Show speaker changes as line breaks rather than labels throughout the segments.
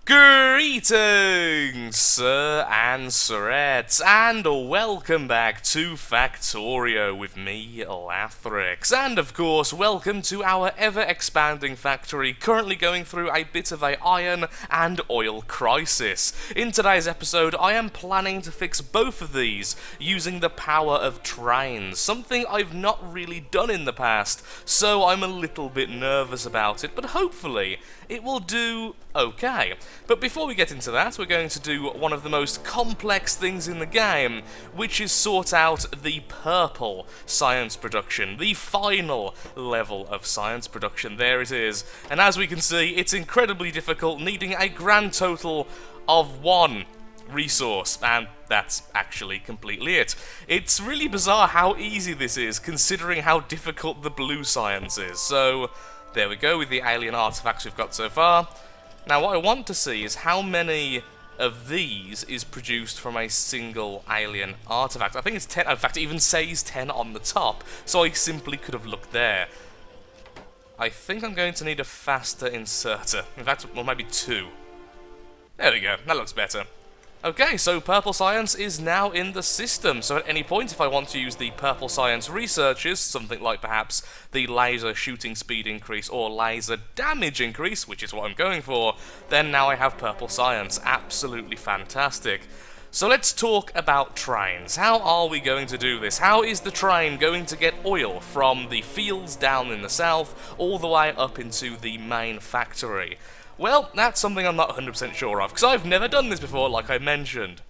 Greetings, sir and sirettes, and welcome back to Factorio with me, Lathrix. And of course, welcome to our ever-expanding factory, currently going through a bit of a iron and oil crisis. In today's episode, I am planning to fix both of these using the power of trains, something I've not really done in the past, so I'm a little bit nervous about it, but hopefully it will do okay. But before we get into that, we're going to do one of the most complex things in the game, which is sort out the purple science production, the final level of science production. There it is. And as we can see, it's incredibly difficult, needing a grand total of 1 resource, and that's actually completely it. It's really bizarre how easy this is, considering how difficult the blue science is. So there we go with the alien artifacts we've got so far. Now what I want to see is how many of these is produced from a single alien artifact. I think it's 10, in fact it even says 10 on the top, so I simply could have looked there. I think I'm going to need a faster inserter. In fact, well, maybe 2. There we go, that looks better. Okay, so purple science is now in the system, so at any point if I want to use the purple science researches, something like perhaps the laser shooting speed increase or laser damage increase, which is what I'm going for, then now I have purple science. Absolutely fantastic. So let's talk about trains. How are we going to do this? How is the train going to get oil from the fields down in the south all the way up into the main factory? Well, that's something I'm not 100% sure of, because I've never done this before, like I mentioned.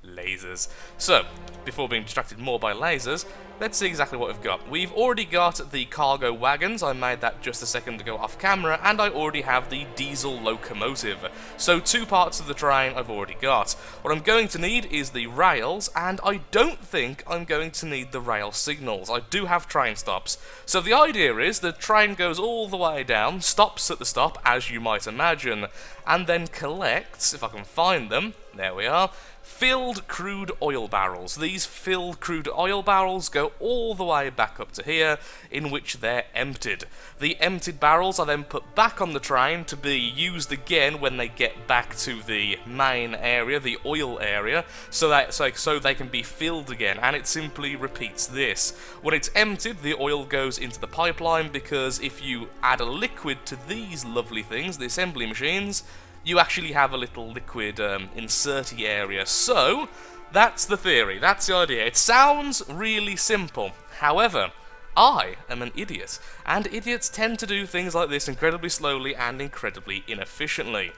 Lasers. So, before being distracted more by lasers, let's see exactly what we've got. We've already got the cargo wagons, I made that just a second ago off camera, and I already have the diesel locomotive. So 2 parts of the train I've already got. What I'm going to need is the rails, and I don't think I'm going to need the rail signals. I do have train stops. So the idea is the train goes all the way down, stops at the stop, as you might imagine, and then collects, if I can find them, there we are, filled crude oil barrels. These filled crude oil barrels go all the way back up to here, in which they're emptied. The emptied barrels are then put back on the train to be used again when they get back to the main area, the oil area, so they can be filled again, and it simply repeats this. When it's emptied, the oil goes into the pipeline, because if you add a liquid to these lovely things, the assembly machines, you actually have a little liquid inserty area. So, that's the theory, that's the idea. It sounds really simple. However, I am an idiot, and idiots tend to do things like this incredibly slowly and incredibly inefficiently.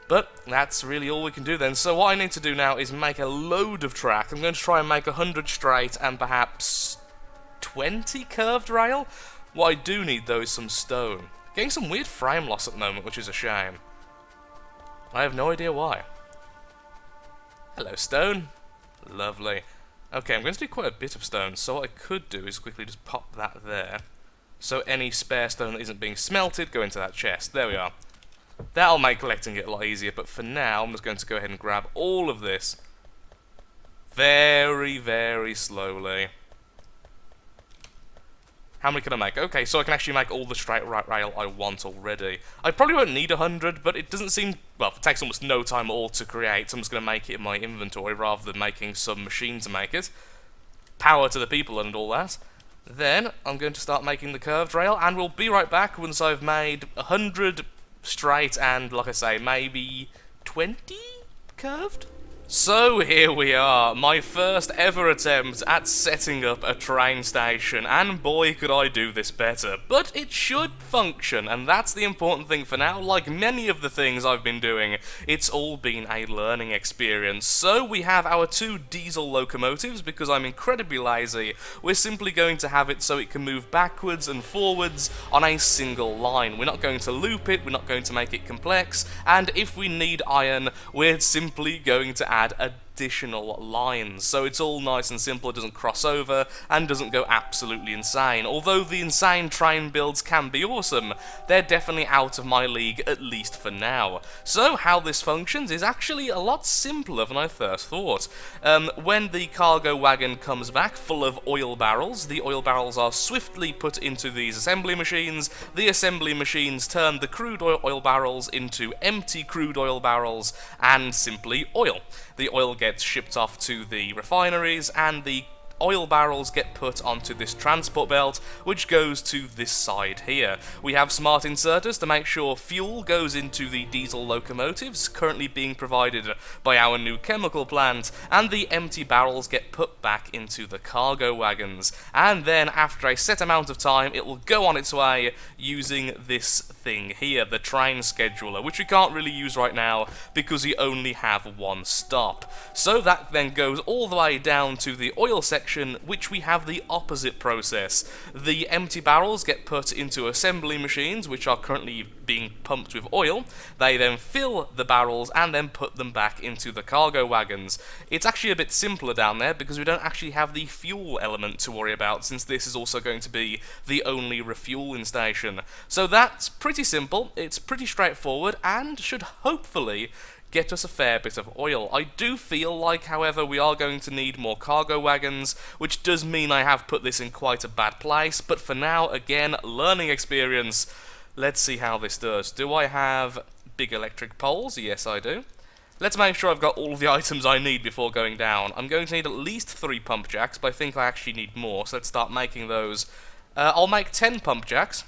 But that's really all we can do then. So what I need to do now is make a load of track. I'm going to try and make 100 straight and perhaps 20 curved rail. What I do need though is some stone. Getting some weird frame loss at the moment, which is a shame. I have no idea why. Hello, stone. Lovely. Okay, I'm going to do quite a bit of stone, so what I could do is quickly just pop that there. So any spare stone that isn't being smelted, go into that chest. There we are. That'll make collecting it a lot easier, but for now, I'm just going to go ahead and grab all of this very, very slowly. How many can I make? Okay, so I can actually make all the straight right rail I want already. I probably won't need 100, but it doesn't seem... well, it takes almost no time at all to create, so I'm just going to make it in my inventory rather than making some machine to make it. Power to the people and all that. Then, I'm going to start making the curved rail, and we'll be right back once I've made 100 straight and, like I say, maybe 20 curved? So here we are, my first ever attempt at setting up a train station, and boy could I do this better. But it should function, and that's the important thing for now. Like many of the things I've been doing, it's all been a learning experience. So we have our 2 diesel locomotives, because I'm incredibly lazy. We're simply going to have it so it can move backwards and forwards on a single line. We're not going to loop it, we're not going to make it complex, and if we need iron, we're simply going to add a additional lines. So it's all nice and simple, it doesn't cross over, and doesn't go absolutely insane. Although the insane train builds can be awesome, they're definitely out of my league, at least for now. So how this functions is actually a lot simpler than I first thought. When the cargo wagon comes back full of oil barrels, the oil barrels are swiftly put into these assembly machines. The assembly machines turn the crude oil barrels into empty crude oil barrels and simply oil. The oil gets shipped off to the refineries, and the oil barrels get put onto this transport belt, which goes to this side here. We have smart inserters to make sure fuel goes into the diesel locomotives currently being provided by our new chemical plant, and the empty barrels get put back into the cargo wagons. And then after a set amount of time, it will go on its way using this thing here, the train scheduler, which we can't really use right now because we only have one stop. So that then goes all the way down to the oil section, which we have the opposite process. The empty barrels get put into assembly machines, which are currently being pumped with oil. They then fill the barrels and then put them back into the cargo wagons. It's actually a bit simpler down there because we don't actually have the fuel element to worry about, since this is also going to be the only refueling station. So that's pretty simple, it's pretty straightforward, and should hopefully get us a fair bit of oil. I do feel like, however, we are going to need more cargo wagons, which does mean I have put this in quite a bad place, but for now, again, learning experience. Let's see how this does. Do I have big electric poles? Yes, I do. Let's make sure I've got all of the items I need before going down. I'm going to need at least 3 pump jacks, but I think I actually need more, so let's start making those. I'll make 10 pump jacks.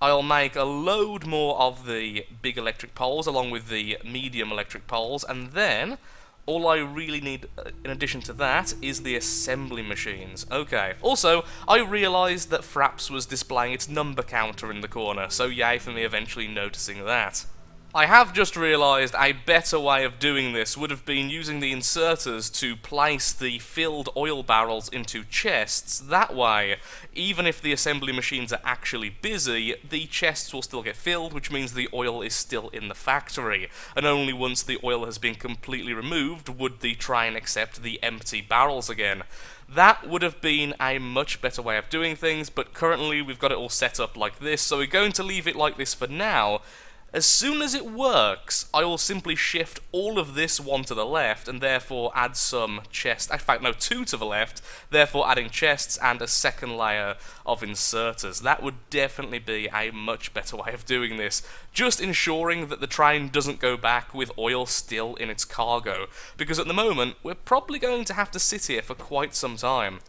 I'll make a load more of the big electric poles along with the medium electric poles, and then all I really need in addition to that is the assembly machines. Okay. Also, I realised that Fraps was displaying its number counter in the corner, so yay for me eventually noticing that. I have just realised a better way of doing this would have been using the inserters to place the filled oil barrels into chests. That way, even if the assembly machines are actually busy, the chests will still get filled, which means the oil is still in the factory. And only once the oil has been completely removed would the train accept the empty barrels again. That would have been a much better way of doing things, but currently we've got it all set up like this, so we're going to leave it like this for now. As soon as it works, I will simply shift all of this one to the left and therefore add some chests. In fact, no, 2 to the left, therefore adding chests and a second layer of inserters. That would definitely be a much better way of doing this, just ensuring that the train doesn't go back with oil still in its cargo, because at the moment, we're probably going to have to sit here for quite some time.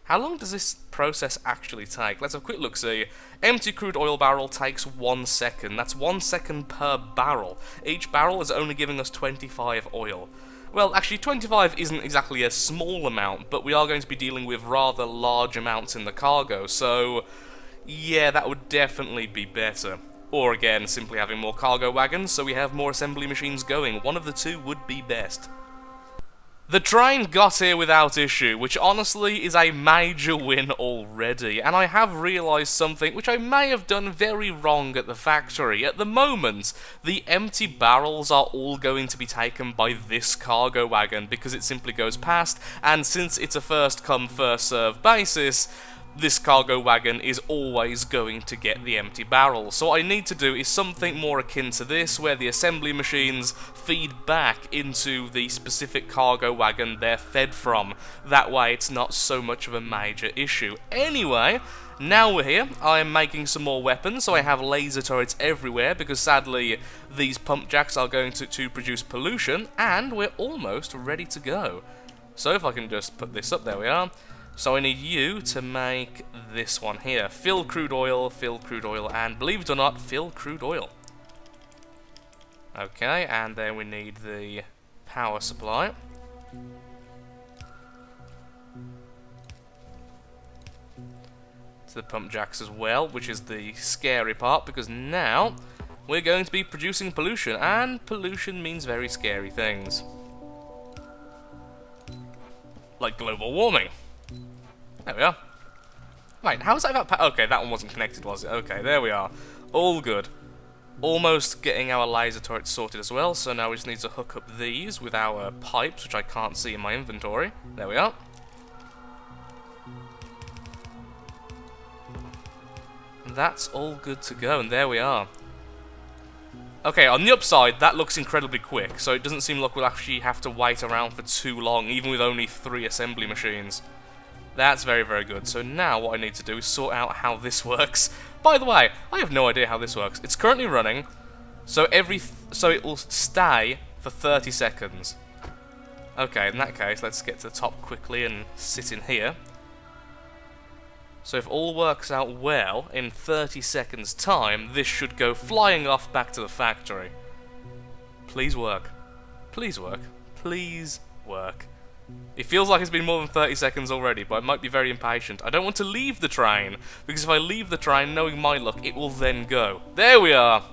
How long does this process actually take? Let's have a quick look-see. Empty crude oil barrel takes 1 second. That's 1 second per barrel. Each barrel is only giving us 25 oil. Well, actually, 25 isn't exactly a small amount, but we are going to be dealing with rather large amounts in the cargo, so yeah, that would definitely be better. Or again, simply having more cargo wagons, so we have more assembly machines going. One of the two would be best. The train got here without issue, which honestly is a major win already, and I have realised something which I may have done very wrong at the factory. At the moment, the empty barrels are all going to be taken by this cargo wagon because it simply goes past, and since it's a first come first serve basis, this cargo wagon is always going to get the empty barrels. So what I need to do is something more akin to this, where the assembly machines feed back into the specific cargo wagon they're fed from. That way it's not so much of a major issue. Anyway, now we're here, I am making some more weapons, so I have laser turrets everywhere, because sadly these pump jacks are going to produce pollution, and we're almost ready to go. So if I can just put this up, there we are. So I need you to make this one here. Fill crude oil, and believe it or not, fill crude oil. Okay, and then we need the power supply. To the pump jacks as well, which is the scary part, because now we're going to be producing pollution, and pollution means very scary things. Like global warming. There we are. Wait, how is that about okay, that one wasn't connected, was it? Okay, there we are. All good. Almost getting our laser turret sorted as well, so now we just need to hook up these with our pipes, which I can't see in my inventory. There we are. And that's all good to go, and there we are. Okay, on the upside, that looks incredibly quick, so it doesn't seem like we'll actually have to wait around for too long, even with only 3 assembly machines. That's very, very good. So now what I need to do is sort out how this works. By the way, I have no idea how this works. It's currently running, so it will stay for 30 seconds. Okay, in that case, let's get to the top quickly and sit in here. So if all works out well, in 30 seconds time, this should go flying off back to the factory. Please work. Please work. Please work. It feels like it's been more than 30 seconds already, but I might be very impatient. I don't want to leave the train, because if I leave the train, knowing my luck, it will then go. There we are!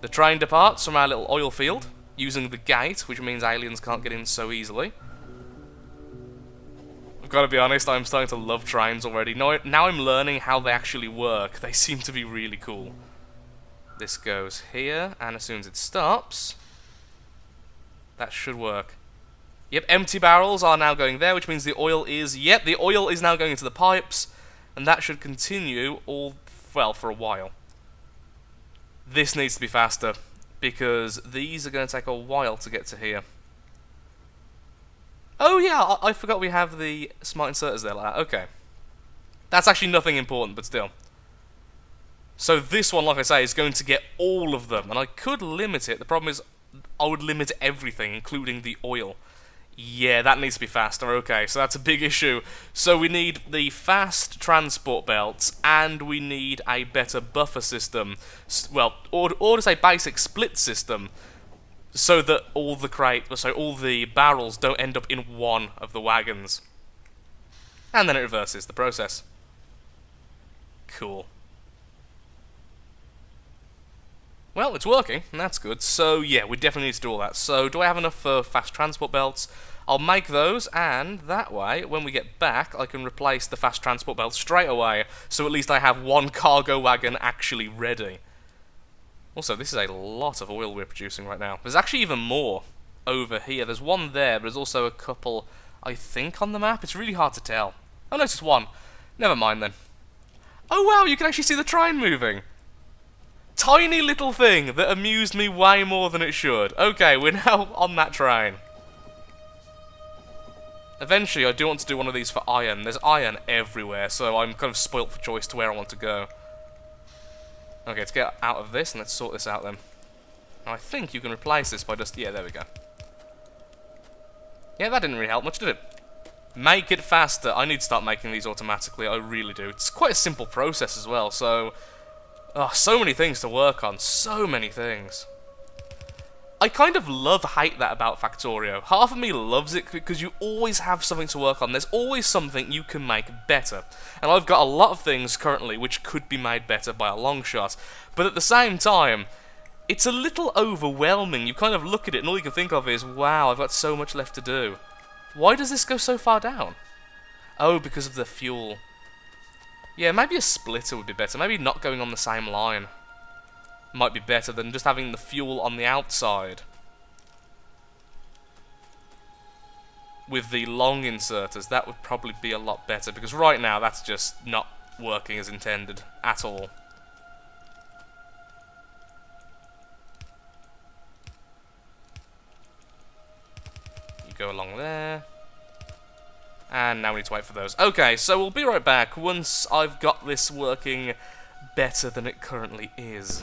The train departs from our little oil field, using the gate, which means aliens can't get in so easily. I've got to be honest, I'm starting to love trains already. Now I'm learning how they actually work. They seem to be really cool. This goes here, and as soon as it stops, that should work. Yep, empty barrels are now going there, which means the oil is... Yep, the oil is now going into the pipes, and that should continue all, well, for a while. This needs to be faster, because these are going to take a while to get to here. Oh yeah, I forgot we have the smart inserters there like that. Okay. That's actually nothing important, but still. So this one, like I say, is going to get all of them, and I could limit it. The problem is I would limit everything, including the oil. Yeah, that needs to be faster. Okay, so that's a big issue. So we need the fast transport belts, and we need a better buffer system. Well, or to say basic split system, so that all the barrels don't end up in one of the wagons. And then it reverses the process. Cool. Well, it's working, and that's good. So, yeah, we definitely need to do all that. So, do I have enough for fast transport belts? I'll make those, and that way, when we get back, I can replace the fast transport belts straight away, so at least I have one cargo wagon actually ready. Also, this is a lot of oil we're producing right now. There's actually even more over here. There's one there, but there's also a couple, I think, on the map. It's really hard to tell. Oh, no, it's just one. Never mind, then. Oh, wow, you can actually see the train moving. Tiny little thing that amused me way more than it should. Okay, we're now on that train. Eventually, I do want to do one of these for iron. There's iron everywhere, so I'm kind of spoilt for choice to where I want to go. Okay, let's get out of this and let's sort this out then. Now, I think you can replace this by just... Yeah, there we go. Yeah, that didn't really help much, did it? Make it faster. I need to start making these automatically, I really do. It's quite a simple process as well, so... Oh, so many things to work on. So many things. I kind of hate that about Factorio. Half of me loves it because you always have something to work on. There's always something you can make better. And I've got a lot of things currently which could be made better by a long shot. But at the same time, it's a little overwhelming. You kind of look at it and all you can think of is, wow, I've got so much left to do. Why does this go so far down? Oh, because of the fuel. Yeah, maybe a splitter would be better. Maybe not going on the same line might be better than just having the fuel on the outside. With the long inserters, that would probably be a lot better, because right now that's just not working as intended at all. You go along there. And now we need to wait for those. Okay, so we'll be right back once I've got this working better than it currently is.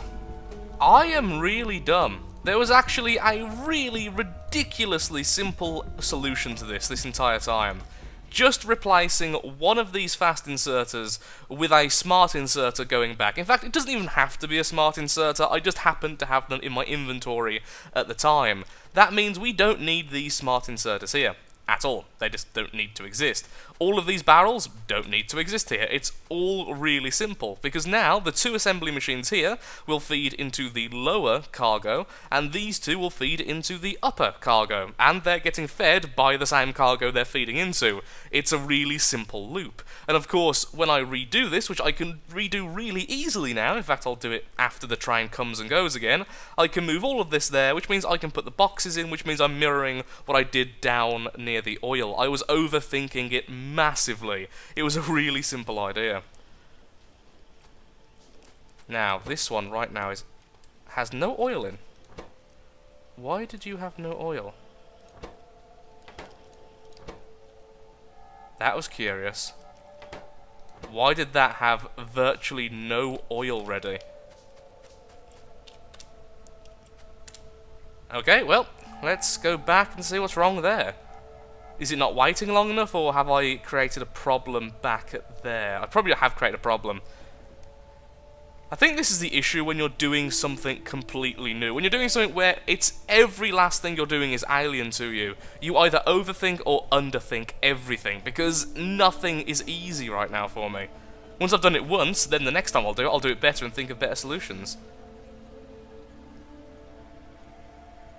I am really dumb. There was actually a really ridiculously simple solution to this entire time. Just replacing one of these fast inserters with a smart inserter going back. In fact, it doesn't even have to be a smart inserter, I just happened to have them in my inventory at the time. That means we don't need these smart inserters here. At all. They just don't need to exist. All of these barrels don't need to exist here. It's all really simple, because now the two assembly machines here will feed into the lower cargo, and these two will feed into the upper cargo, and they're getting fed by the same cargo they're feeding into. It's a really simple loop. And of course, when I redo this, which I can redo really easily now, in fact I'll do it after the train comes and goes again, I can move all of this there, which means I can put the boxes in, which means I'm mirroring what I did down near the oil. I was overthinking it massively. It was a really simple idea. Now, this one right now has no oil in. Why did you have no oil? That was curious. Why did that have virtually no oil ready? Okay, well, let's go back and see what's wrong there. Is it not waiting long enough, or have I created a problem back at there? I probably have created a problem. I think this is the issue when you're doing something completely new. When you're doing something where it's every last thing you're doing is alien to you, you either overthink or underthink everything, because nothing is easy right now for me. Once I've done it once, then the next time I'll do it better and think of better solutions.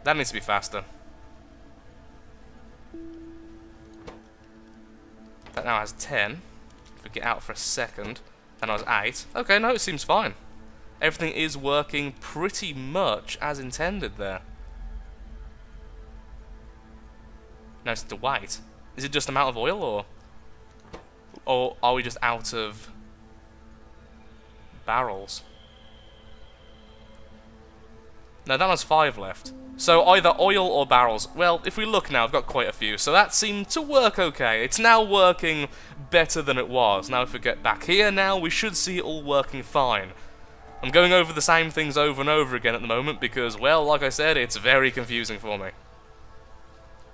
That needs to be faster. That now has 10. If we get out for a second, and I was 8. Okay, no, it seems fine. Everything is working pretty much as intended there. Now it's to wait. Is it just amount of oil, or are we just out of barrels? No, that has 5 left. So either oil or barrels. Well, if we look now, I've got quite a few. So that seemed to work okay. It's now working better than it was. Now if we get back here now, we should see it all working fine. I'm going over the same things over and over again at the moment because, well, like I said, it's very confusing for me.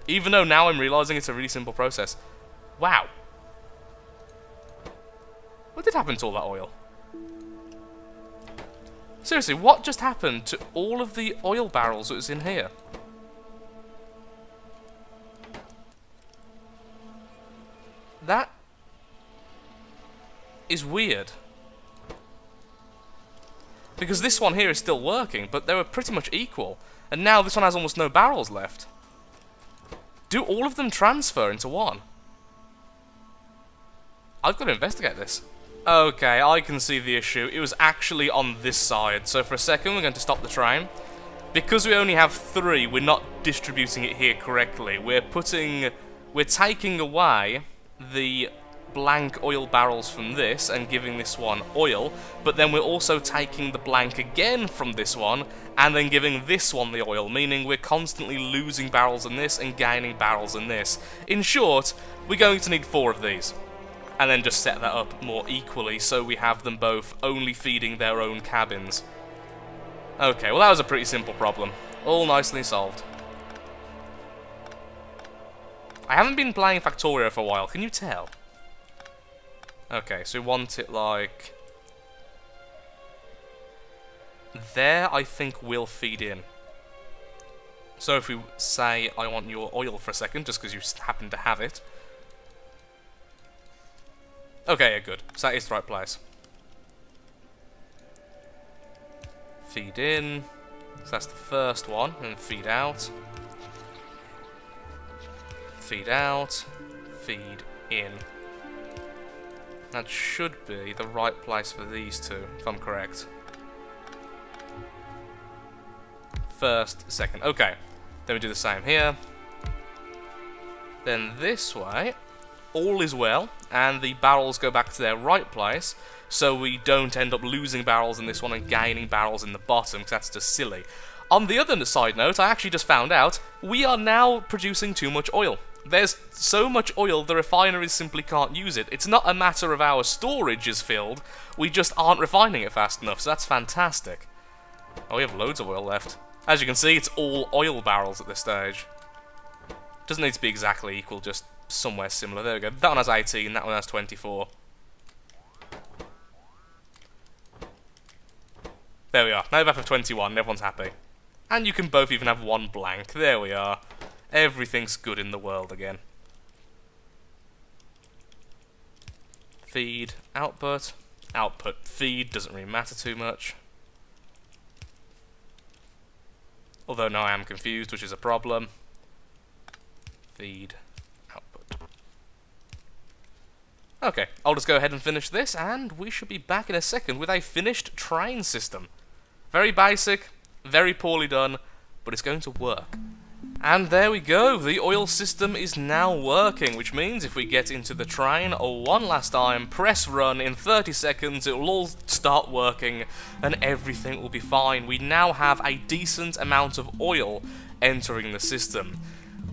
Even though now I'm realising it's a really simple process. Wow. What did happen to all that oil? Seriously, what just happened to all of the oil barrels that was in here? That is weird. Because this one here is still working, but they were pretty much equal. And now this one has almost no barrels left. Do all of them transfer into one? I've got to investigate this. Okay, I can see the issue. It was actually on this side. So for a second, we're going to stop the train. Because we only have 3, we're not distributing it here correctly. We're taking away the blank oil barrels from this and giving this one oil, but then we're also taking the blank again from this one and then giving this one the oil, meaning we're constantly losing barrels in this and gaining barrels in this. In short, we're going to need 4 of these. And then just set that up more equally so we have them both only feeding their own cabins. Okay, well that was a pretty simple problem. All nicely solved. I haven't been playing Factorio for a while, can you tell? Okay, so we want it like... there, I think, will feed in. So if we say, I want your oil for a second, just because you happen to have it. Okay, yeah, good. So that is the right place. Feed in. So that's the first one, and feed out. Feed out. Feed in. That should be the right place for these two, if I'm correct. First, second. Okay. Then we do the same here. Then this way, all is well, and the barrels go back to their right place, so we don't end up losing barrels in this one and gaining barrels in the bottom, because that's just silly. On the other side note, I actually just found out, we are now producing too much oil. There's so much oil, the refineries simply can't use it. It's not a matter of our storage is filled, we just aren't refining it fast enough, so that's fantastic. Oh, we have loads of oil left. As you can see, it's all oil barrels at this stage. Doesn't need to be exactly equal, just somewhere similar. There we go. That one has 18, that one has 24. There we are. Now we're back for 21, and everyone's happy. And you can both even have one blank. There we are. Everything's good in the world again. feed, output, output, feed, doesn't really matter too much. Although now I am confused, which is a problem. Feed, output. Okay, I'll just go ahead and finish this, and we should be back in a second with a finished train system. Very basic, very poorly done, but it's going to work. And there we go, the oil system is now working, which means if we get into the train one last time, press run, in 30 seconds it will all start working and everything will be fine. We now have a decent amount of oil entering the system.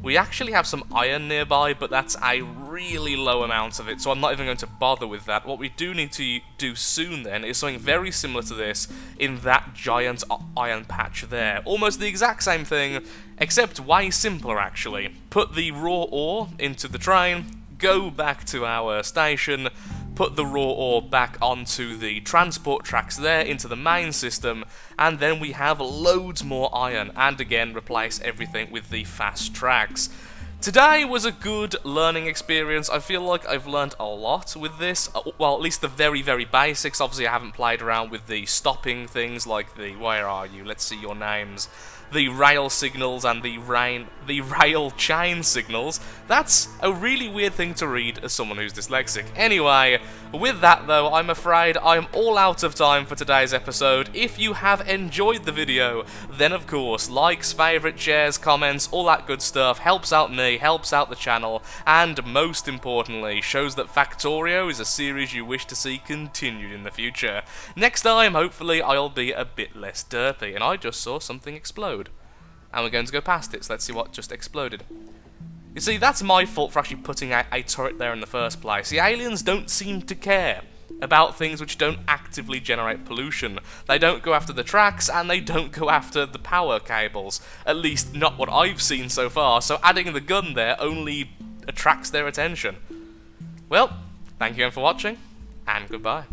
We actually have some iron nearby, but that's a really low amount of it, so I'm not even going to bother with that. What we do need to do soon then is something very similar to this in that giant iron patch there. Almost the exact same thing, except way simpler actually. Put the raw ore into the train, go back to our station, put the raw ore back onto the transport tracks there into the main system, and then we have loads more iron, and again replace everything with the fast tracks. Today was a good learning experience. I feel like I've learned a lot with this, well, at least the very, very basics. Obviously I haven't played around with the stopping things like the, where are you, let's see your names, the rail signals and the rail chain signals. That's a really weird thing to read as someone who's dyslexic. Anyway, with that though, I'm afraid I'm all out of time for today's episode. If you have enjoyed the video, then of course, likes, favourites, shares, comments, all that good stuff helps out me, helps out the channel, and most importantly, shows that Factorio is a series you wish to see continued in the future. Next time, hopefully, I'll be a bit less derpy, and I just saw something explode. And we're going to go past it, so let's see what just exploded. You see, that's my fault for actually putting a turret there in the first place. The aliens don't seem to care about things which don't actively generate pollution. They don't go after the tracks, and they don't go after the power cables. At least, not what I've seen so far, so adding the gun there only attracts their attention. Well, thank you again for watching, and goodbye.